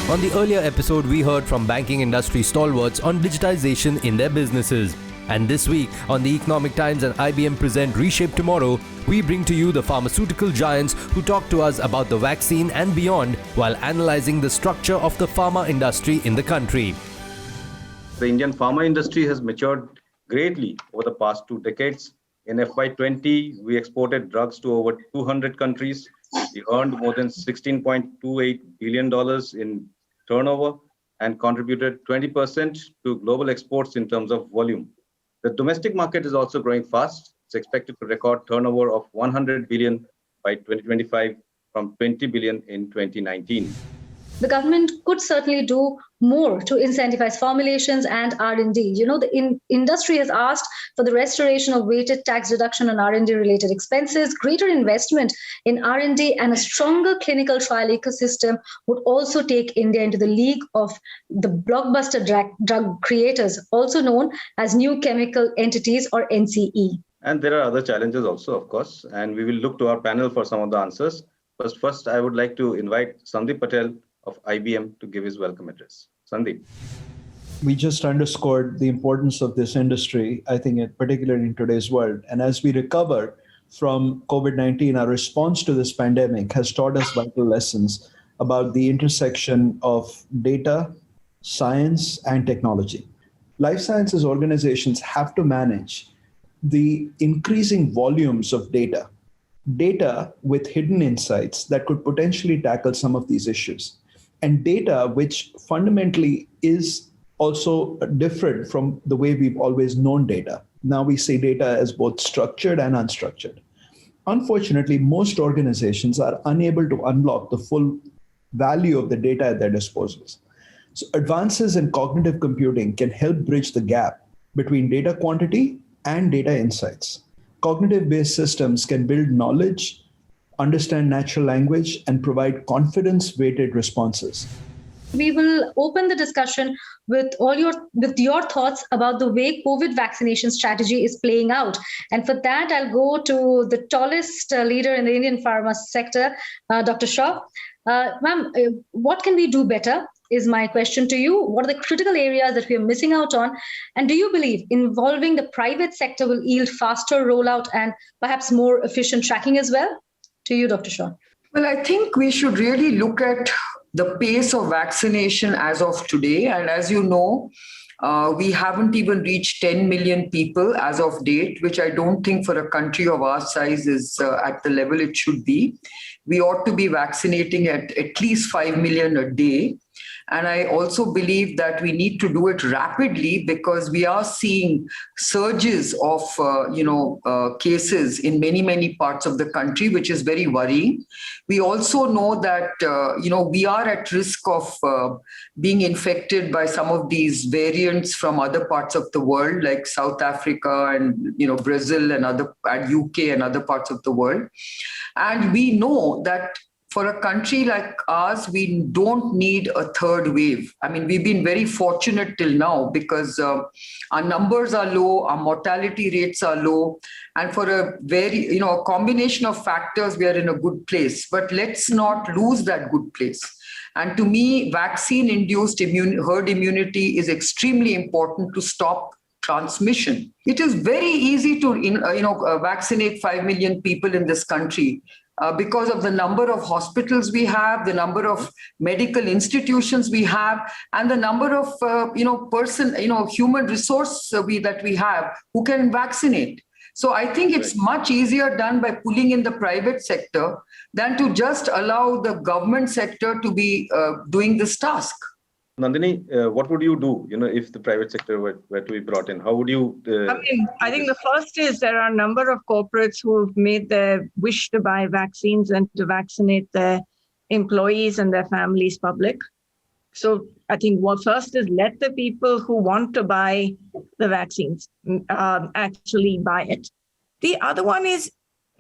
On the earlier episode, we heard from banking industry stalwarts on digitization in their businesses. And this week, on the Economic Times and IBM present Reshape Tomorrow, we bring to you the pharmaceutical giants who talk to us about the vaccine and beyond while analyzing the structure of the pharma industry in the country. The Indian pharma industry has matured greatly over the past 2 decades. In FY20, we exported drugs to over 200 countries. We earned more than $16.28 billion in turnover and contributed 20% to global exports in terms of volume. The domestic market is also growing fast. It's expected to record turnover of 100 billion by 2025 from 20 billion in 2019. The government could certainly do more to incentivize formulations and R&D. The industry has asked for the restoration of weighted tax deduction on R&D related expenses. Greater investment in R&D and a stronger clinical trial ecosystem would also take India into the league of the blockbuster drug creators, also known as new chemical entities or NCE. And there are other challenges also, of course, and we will look to our panel for some of the answers. First, I would like to invite Sandeep Patel of IBM to give his welcome address. Sandeep. We just underscored the importance of this industry, I think, particularly in today's world. And as we recover from COVID-19, our response to this pandemic has taught us vital lessons about the intersection of data, science, and technology. Life sciences organizations have to manage the increasing volumes of data with hidden insights that could potentially tackle some of these issues. And data which fundamentally is also different from the way we've always known data. Now we see data as both structured and unstructured. Unfortunately, most organizations are unable to unlock the full value of the data at their disposals. So advances in cognitive computing can help bridge the gap between data quantity and data insights. Cognitive-based systems can build knowledge, understand natural language, and provide confidence-weighted responses. We will open the discussion with your thoughts about the way COVID vaccination strategy is playing out. And for that, I'll go to the tallest leader in the Indian pharma sector, Dr. Shah. Ma'am, what can we do better is my question to you. What are the critical areas that we are missing out on? And do you believe involving the private sector will yield faster rollout and perhaps more efficient tracking as well? To you, Dr. Shah. Well, I think we should really look at the pace of vaccination as of today. And as you know, we haven't even reached 10 million people as of date, which I don't think for a country of our size is at the level it should be. We ought to be vaccinating at least 5 million a day. And I also believe that we need to do it rapidly because we are seeing surges of, cases in many, many parts of the country, which is very worrying. We also know that, we are at risk of being infected by some of these variants from other parts of the world, like South Africa and, Brazil and UK and other parts of the world. And we know that for a country like ours, we don't need a third wave. I mean, we've been very fortunate till now because our numbers are low, our mortality rates are low, and for a combination of factors, we are in a good place. But let's not lose that good place. And to me, vaccine-induced herd immunity is extremely important to stop transmission. It is very easy to vaccinate 5 million people in this country. Because of the number of hospitals we have, the number of medical institutions we have, and the number of human resource that we have who can vaccinate. So I think it's much easier done by pulling in the private sector than to just allow the government sector to be doing this task. Nandini, what would you do, if the private sector were to be brought in? How would you? I think the first is there are a number of corporates who've made their wish to buy vaccines and to vaccinate their employees and their families public. So I think first is let the people who want to buy the vaccines actually buy it. The other one is,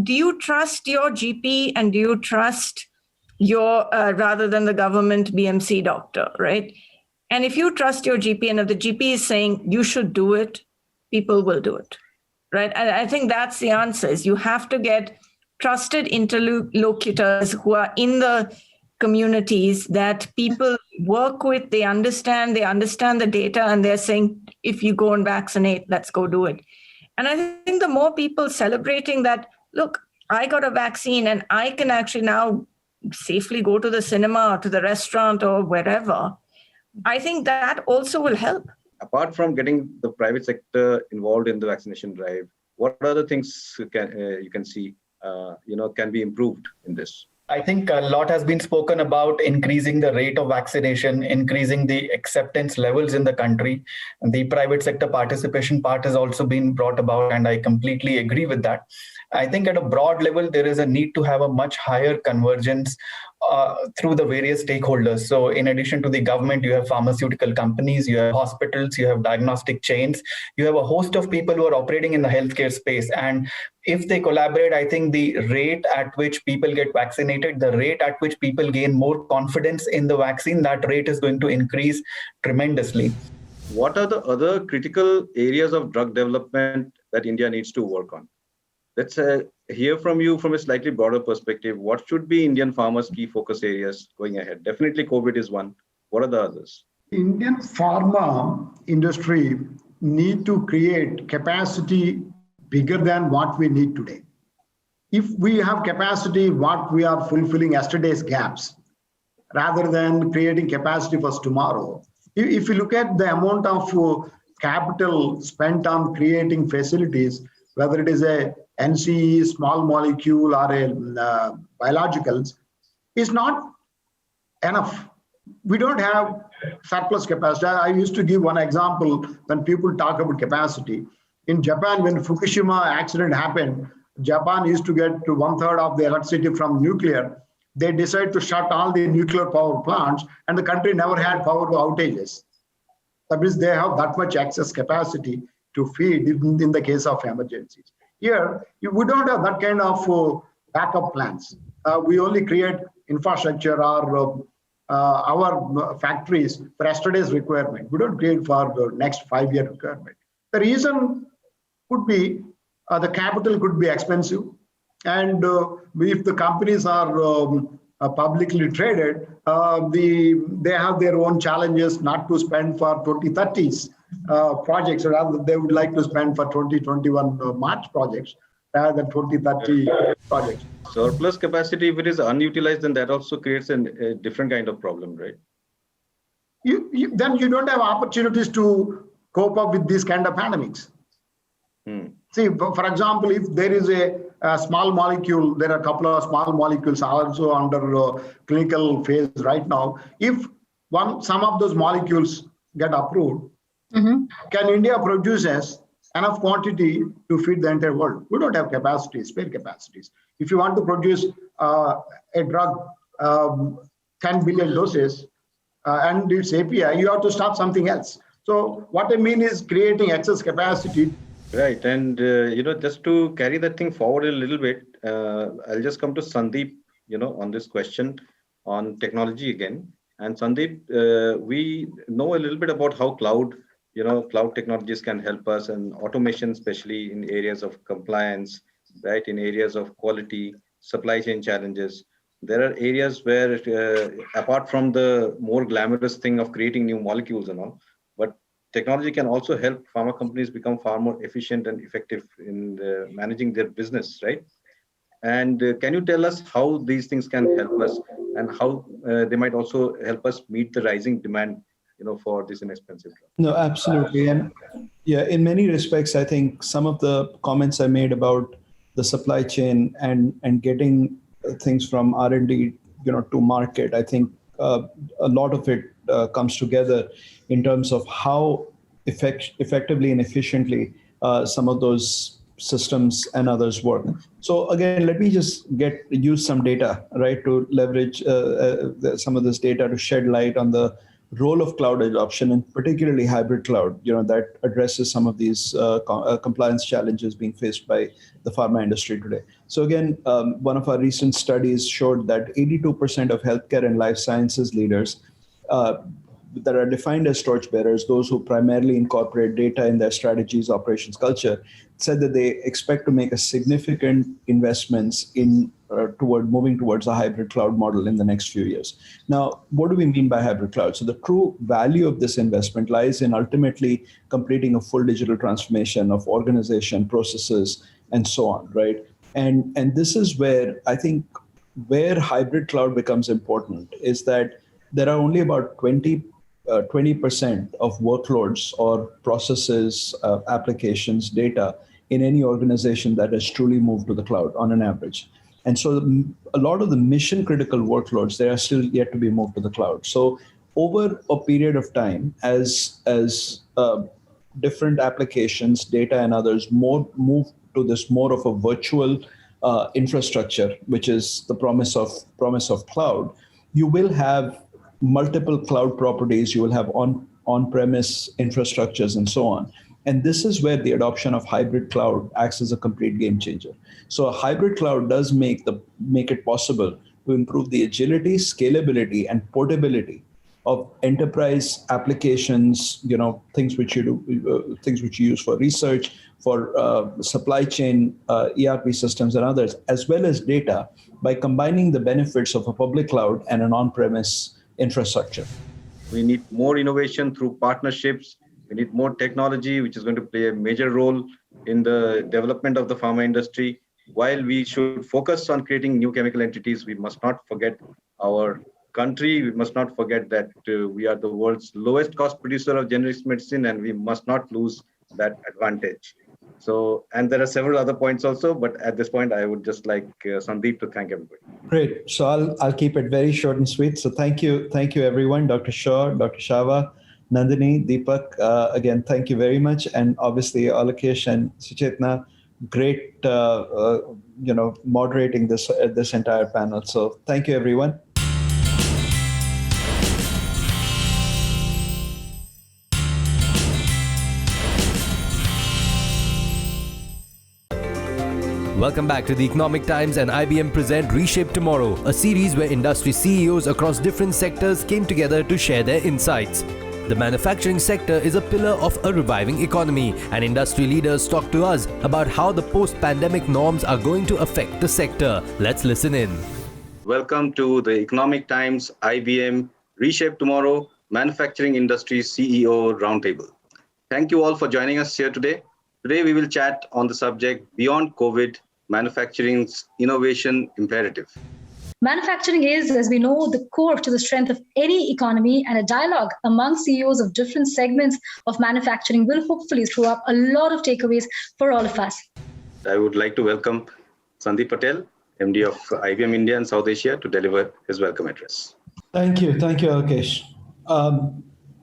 do you trust your GP and do you trust your rather than the government BMC doctor, right? And if you trust your GP and if the GP is saying you should do it, people will do it, right? And I think that's the answer is you have to get trusted interlocutors who are in the communities that people work with, they understand the data, and they're saying, if you go and vaccinate, let's go do it. And I think the more people celebrating that, look, I got a vaccine and I can actually now safely go to the cinema or to the restaurant or wherever, I think that also will help. Apart from getting the private sector involved in the vaccination drive, what other things you can see can be improved in this? I think a lot has been spoken about increasing the rate of vaccination, increasing the acceptance levels in the country. And the private sector participation part has also been brought about, and I completely agree with that. I think at a broad level, there is a need to have a much higher convergence through the various stakeholders. So in addition to the government, you have pharmaceutical companies, you have hospitals, you have diagnostic chains, you have a host of people who are operating in the healthcare space. And if they collaborate, I think the rate at which people get vaccinated, the rate at which people gain more confidence in the vaccine, that rate is going to increase tremendously. What are the other critical areas of drug development that India needs to work on? Let's hear from you from a slightly broader perspective. What should be Indian pharma's key focus areas going ahead? Definitely COVID is one. What are the others? Indian pharma industry need to create capacity bigger than what we need today. If we have capacity, what we are fulfilling yesterday's gaps, rather than creating capacity for tomorrow. If you look at the amount of capital spent on creating facilities, whether it is a NCE, small molecule, or a biologicals, is not enough. We don't have surplus capacity. I used to give one example when people talk about capacity. In Japan, when Fukushima accident happened, Japan used to get to 1/3 of the electricity from nuclear. They decided to shut all the nuclear power plants, and the country never had power outages. That means they have that much excess capacity to feed in the case of emergencies. Here, we don't have that kind of backup plans. We only create infrastructure or our factories for yesterday's requirement. We don't create for the next 5-year requirement. The reason could be the capital could be expensive. And if the companies are publicly traded, they have their own challenges not to spend for 2030s projects, rather they would like to spend for 2021 March projects rather than 2030 projects. Surplus capacity, if it is unutilized, then that also creates a different kind of problem, right? Then you don't have opportunities to cope up with these kind of pandemics. See, for example, if there is a small molecule, there are a couple of small molecules also under clinical phase right now. If some of those molecules get approved, can India produces enough quantity to feed the entire world? We don't have capacities, spare capacities. If you want to produce a drug, 10 billion doses, and it's API, you have to stop something else. So what I mean is creating excess capacity. Right. And, just to carry that thing forward a little bit, I'll just come to Sandeep, on this question on technology again. And Sandeep, we know a little bit about how cloud technologies can help us, and automation, especially in areas of compliance, right? In areas of quality, supply chain challenges. There are areas where, apart from the more glamorous thing of creating new molecules and all, but technology can also help pharma companies become far more efficient and effective in managing their business, right? And can you tell us how these things can help us, and how they might also help us meet the rising demand, for this inexpensive drug? No, absolutely. And yeah, in many respects, I think some of the comments I made about the supply chain and getting things from R&D, to market, I think a lot of it comes together in terms of how effectively and efficiently some of those systems and others work. So again, let me just use some data, right, to leverage some of this data to shed light on the role of cloud adoption, and particularly hybrid cloud, that addresses some of these compliance challenges being faced by the pharma industry today. So again, one of our recent studies showed that 82% of healthcare and life sciences leaders that are defined as torchbearers, those who primarily incorporate data in their strategies, operations, culture, said that they expect to make a significant investments in toward moving towards a hybrid cloud model in the next few years. Now, what do we mean by hybrid cloud? So the true value of this investment lies in ultimately completing a full digital transformation of organization, processes, and so on, right? And this is where I think where hybrid cloud becomes important is that there are only about 20% of workloads or processes, applications, data in any organization that has truly moved to the cloud on an average. And so a lot of the mission critical workloads, they are still yet to be moved to the cloud. So over a period of time, as different applications, data and others move to this more of a virtual infrastructure, which is the promise of cloud, you will have multiple cloud properties, you will have on-premise infrastructures and so on. And this is where the adoption of hybrid cloud acts as a complete game changer. So a hybrid cloud does make it possible to improve the agility, scalability, and portability of enterprise applications, things which you use for research, for supply chain, ERP systems and others, as well as data, by combining the benefits of a public cloud and an on-premise infrastructure. We need more innovation through partnerships. We need more technology, which is going to play a major role in the development of the pharma industry. While we should focus on creating new chemical entities, we must not forget our country. We must not forget that we are the world's lowest cost producer of generic medicine, and we must not lose that advantage. So, and there are several other points also, but at this point, I would just like Sandeep to thank everybody. Great. So I'll keep it very short and sweet. So thank you everyone, Dr. Shaw, Dr. Shava, Nandini, Deepak. Again, thank you very much, and obviously Alakesh and Suchetna, great, moderating this entire panel. So thank you, everyone. Welcome back to the Economic Times and IBM present Reshape Tomorrow, a series where industry CEOs across different sectors came together to share their insights. The manufacturing sector is a pillar of a reviving economy, and industry leaders talk to us about how the post-pandemic norms are going to affect the sector. Let's listen in. Welcome to the Economic Times IBM Reshape Tomorrow Manufacturing Industry CEO Roundtable. Thank you all for joining us here today. Today we will chat on the subject Beyond COVID, Manufacturing's Innovation Imperative. Manufacturing is, as we know, the core to the strength of any economy, and a dialogue among CEOs of different segments of manufacturing will hopefully throw up a lot of takeaways for all of us. I would like to welcome Sandeep Patel, MD of IBM India and South Asia, to deliver his welcome address. Thank you, Alkesh. So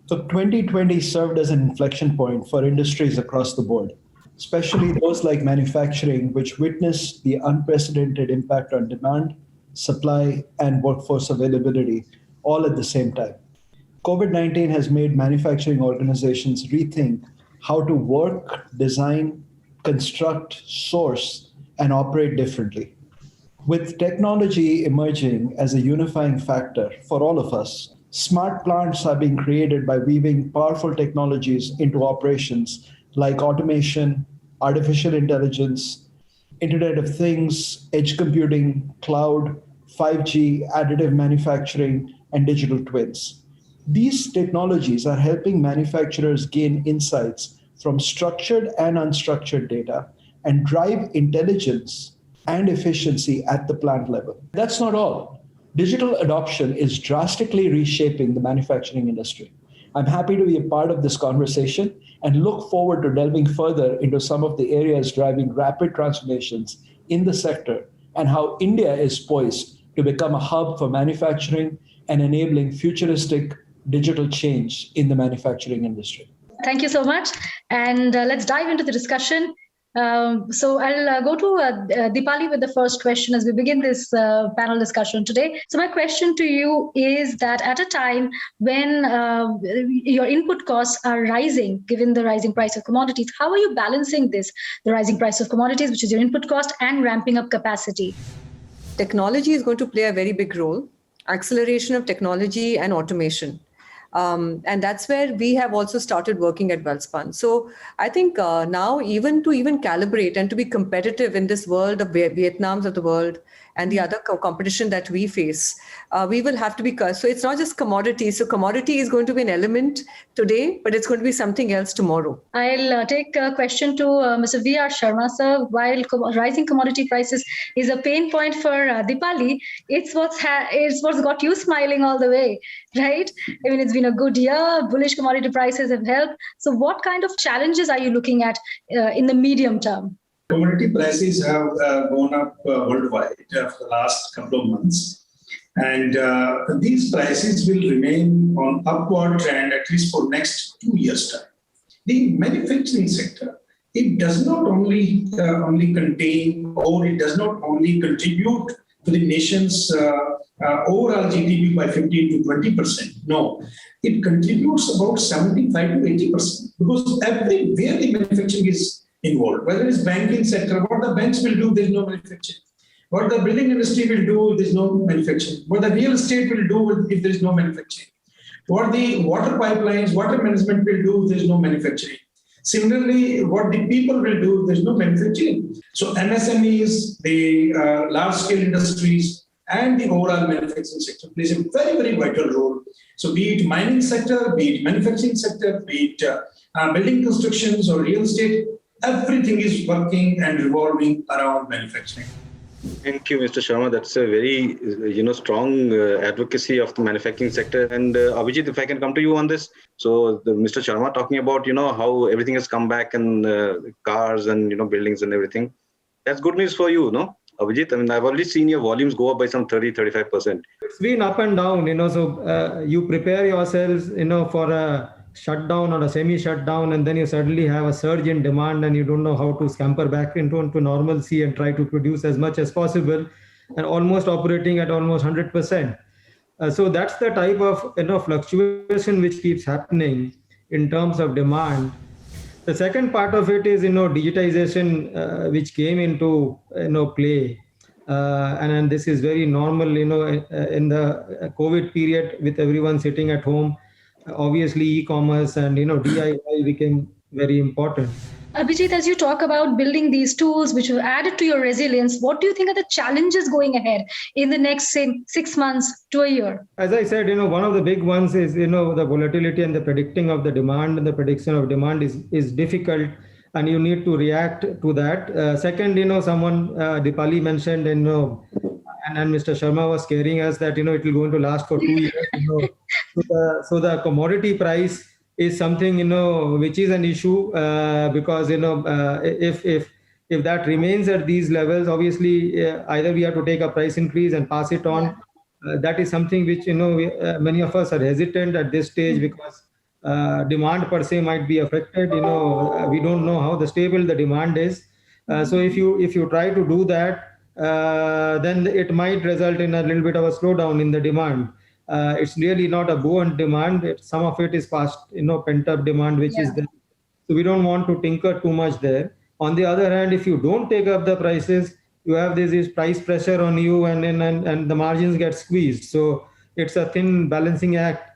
2020 served as an inflection point for industries across the board, especially those like manufacturing, which witnessed the unprecedented impact on demand, supply, and workforce availability all at the same time. COVID-19 has made manufacturing organizations rethink how to work, design, construct, source, and operate differently. With technology emerging as a unifying factor for all of us, smart plants are being created by weaving powerful technologies into operations like automation, artificial intelligence, Internet of Things, edge computing, cloud, 5G, additive manufacturing, and digital twins. These technologies are helping manufacturers gain insights from structured and unstructured data and drive intelligence and efficiency at the plant level. That's not all. Digital adoption is drastically reshaping the manufacturing industry. I'm happy to be a part of this conversation and look forward to delving further into some of the areas driving rapid transformations in the sector and how India is poised to become a hub for manufacturing and enabling futuristic digital change in the manufacturing industry. Thank you so much. And let's dive into the discussion. So I'll go to Deepali with the first question as we begin this panel discussion today. So my question to you is that at a time when your input costs are rising, given the rising price of commodities, how are you balancing this, the rising price of commodities, which is your input cost, and ramping up capacity? Technology is going to play a very big role, acceleration of technology and automation. And that's where we have also started working at Welspun. So I think now even to calibrate and to be competitive in this world of Vietnams of the world and the other competition that we face, we will have to be, so it's not just commodity. So commodity is going to be an element today, but it's going to be something else tomorrow. I'll take a question to Mr. V.R. Sharma, sir. While rising commodity prices is a pain point for Dipali, it's what's got you smiling all the way, right? I mean, it's been a good year. Bullish commodity prices have helped. So what kind of challenges are you looking at in the medium term? Commodity prices have gone up worldwide for the last couple of months. And these prices will remain on upward trend at least for next 2 years' time. The manufacturing sector, it does not only contain, or it does not only contribute to the nation's overall GDP by 15 to 20%. No, it contributes about 75 to 80%, because everywhere the manufacturing is involved, whether it's banking sector, what the banks will do, there's no manufacturing. What the building industry will do, there's no manufacturing. What the real estate will do if there's no manufacturing. What the water pipelines, water management will do, there's no manufacturing. Similarly, what the people will do, there's no manufacturing. So MSMEs, the large-scale industries, and the overall manufacturing sector plays a very, very vital role. So be it mining sector, be it manufacturing sector, be it building constructions or real estate, everything is working and revolving around manufacturing. Thank you, Mr. Sharma. That's a very, strong advocacy of the manufacturing sector. And Abhijit, if I can come to you on this. So Mr. Sharma talking about, how everything has come back and cars and, buildings and everything. That's good news for you, no? Abhijit, I mean, I've already seen your volumes go up by some 30-35%. It's been up and down, so you prepare yourselves, for a shutdown or a semi-shutdown, and then you suddenly have a surge in demand and you don't know how to scamper back into normalcy and try to produce as much as possible, and almost operating at almost 100%. So that's the type of fluctuation which keeps happening in terms of demand. The second part of it is digitization, which came into play, and this is very normal in the COVID period with everyone sitting at home. Obviously, e-commerce and DIY became very important. Abhijit, as you talk about building these tools which have added to your resilience, what do you think are the challenges going ahead in the next, say, 6 months to a year? As I said, one of the big ones is, the volatility and the predicting of the demand, and the prediction of demand is difficult, and you need to react to that. Second, someone, Dipali mentioned, and Mr. Sharma was scaring us that, it will go into last for 2 years. So the commodity price is something, which is an issue because, if that remains at these levels, obviously, either we have to take a price increase and pass it on. That is something which, many of us are hesitant at this stage because demand per se might be affected. We don't know how stable the demand is. So if you try to do that, then it might result in a little bit of a slowdown in the demand. It's really not a buoyant demand. Some of it is past, pent-up demand, which is there. So we don't want to tinker too much there. On the other hand, if you don't take up the prices, you have this price pressure on you, and the margins get squeezed. So it's a thin balancing act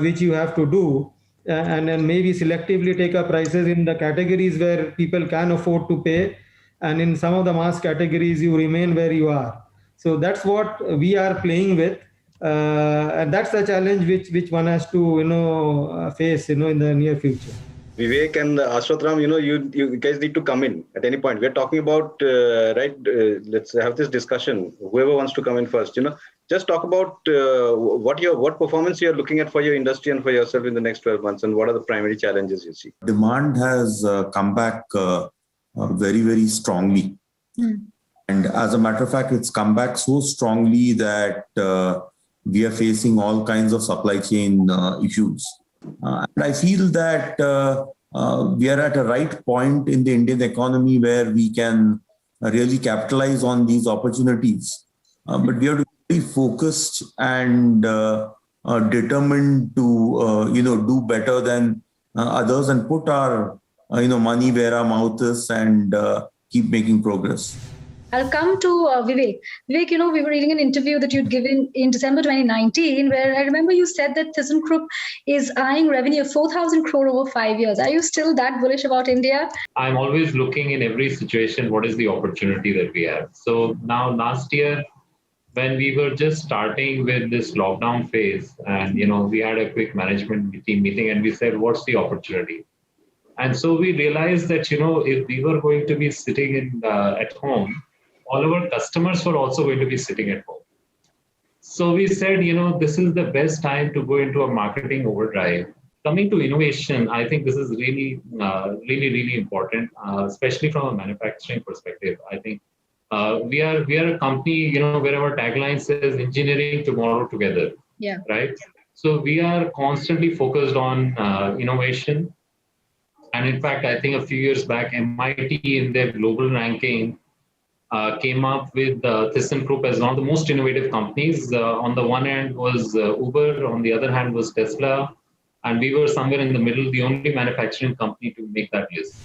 which you have to do, and then maybe selectively take up prices in the categories where people can afford to pay, and in some of the mass categories you remain where you are. So that's what we are playing with. And that's the challenge which one has to face in the near future. Vivek and Ashwatram, you guys need to come in at any point. We're talking about let's have this discussion. Whoever wants to come in first, just talk about what performance you're looking at for your industry and for yourself in the next 12 months, and what are the primary challenges you see. Demand has come back very, very strongly. And as a matter of fact, it's come back so strongly that we are facing all kinds of supply chain issues. And I feel that we are at a right point in the Indian economy where we can really capitalize on these opportunities. But we have to be focused and determined to do better than others, and put our money where our mouth is, and keep making progress. I'll come to Vivek. Vivek, we were reading an interview that you'd given in December 2019, where I remember you said that ThyssenKrupp is eyeing revenue of 4,000 crore over 5 years. Are you still that bullish about India? I'm always looking in every situation, what is the opportunity that we have? So now last year, when we were just starting with this lockdown phase, and we had a quick management team meeting, and we said, what's the opportunity? And so we realized that if we were going to be sitting in at home, all of our customers were also going to be sitting at home. So we said, this is the best time to go into a marketing overdrive. Coming to innovation, I think this is really, really important, especially from a manufacturing perspective. I think we are a company, where our tagline says engineering tomorrow together. Yeah. Right. So we are constantly focused on innovation. And in fact, I think a few years back, MIT in their global ranking came up with ThyssenKrupp as one of the most innovative companies. On the one hand was Uber, on the other hand was Tesla. And we were somewhere in the middle, the only manufacturing company to make that list.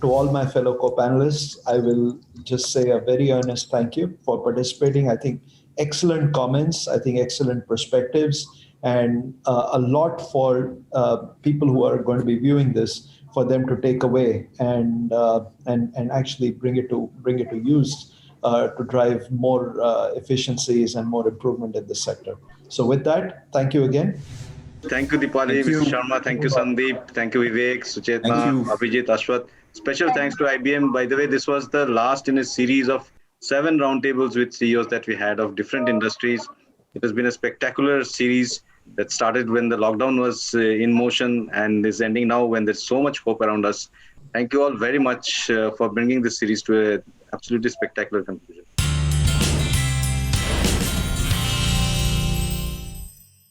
To all my fellow co-panelists, I will just say a very earnest thank you for participating. I think excellent comments, I think excellent perspectives, and a lot for people who are going to be viewing this, for them to take away and actually bring it to use to drive more efficiencies and more improvement in the sector. So with that, thank you again. Thank you, Dipali, Mr. Sharma. Thank you, Sandeep. Thank you, Vivek, Suchetna, Abhijit, Ashwath. Special thanks to IBM. By the way, this was the last in a series of 7 roundtables with CEOs that we had of different industries. It has been a spectacular series that started when the lockdown was in motion and is ending now when there's so much hope around us. Thank you all very much for bringing this series to an absolutely spectacular conclusion.